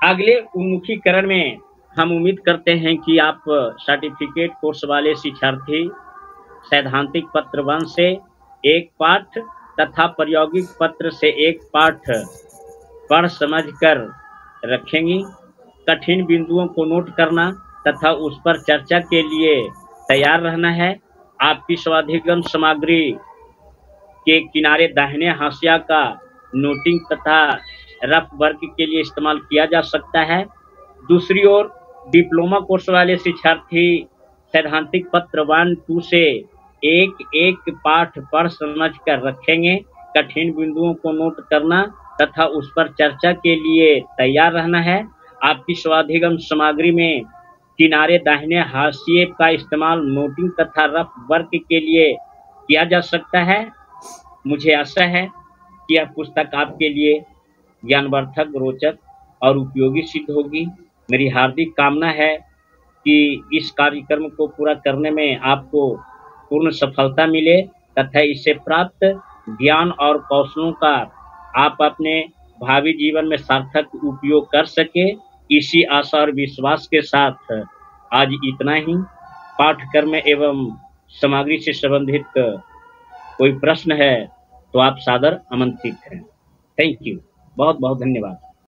अगले उन्मुखीकरण में हम उम्मीद करते हैं कि आप सर्टिफिकेट कोर्स वाले शिक्षार्थी सैद्धांतिक पत्र 1 से 1 पाठ तथा प्रायोगिक पत्र से एक पाठ पढ़ समझकर रखेंगी। कठिन बिंदुओं को नोट करना तथा उस पर चर्चा के लिए तैयार रहना है। आपकी स्वाधिगम सामग्री के किनारे दाहिने हाशिया का नोटिंग तथा रफ वर्क के लिए इस्तेमाल किया जा सकता है। दूसरी ओर डिप्लोमा कोर्स वाले शिक्षार्थी सैद्धांतिक पत्र 1-2 से एक पाठ पढ़ समझ कर रखेंगे। कठिन बिंदुओं को नोट करना तथा उस पर चर्चा के लिए तैयार रहना है। आपकी स्वाधिगम सामग्री में किनारे दाहिने हाशिए का इस्तेमाल नोटिंग तथा रफ वर्क के लिए किया जा सकता है। मुझे आशा है कि यह पुस्तक आपके लिए ज्ञानवर्धक, रोचक और उपयोगी सिद्ध होगी। मेरी हार्दिक कामना है कि इस कार्यक्रम को पूरा करने में आपको पूर्ण सफलता मिले तथा इससे प्राप्त ज्ञान और कौशलों का आप अपने भावी जीवन में सार्थक उपयोग कर सके। इसी आशा और विश्वास के साथ आज इतना ही। पाठ्यक्रम एवं सामग्री से संबंधित कोई प्रश्न है तो आप सादर आमंत्रित हैं। थैंक यू, बहुत बहुत धन्यवाद।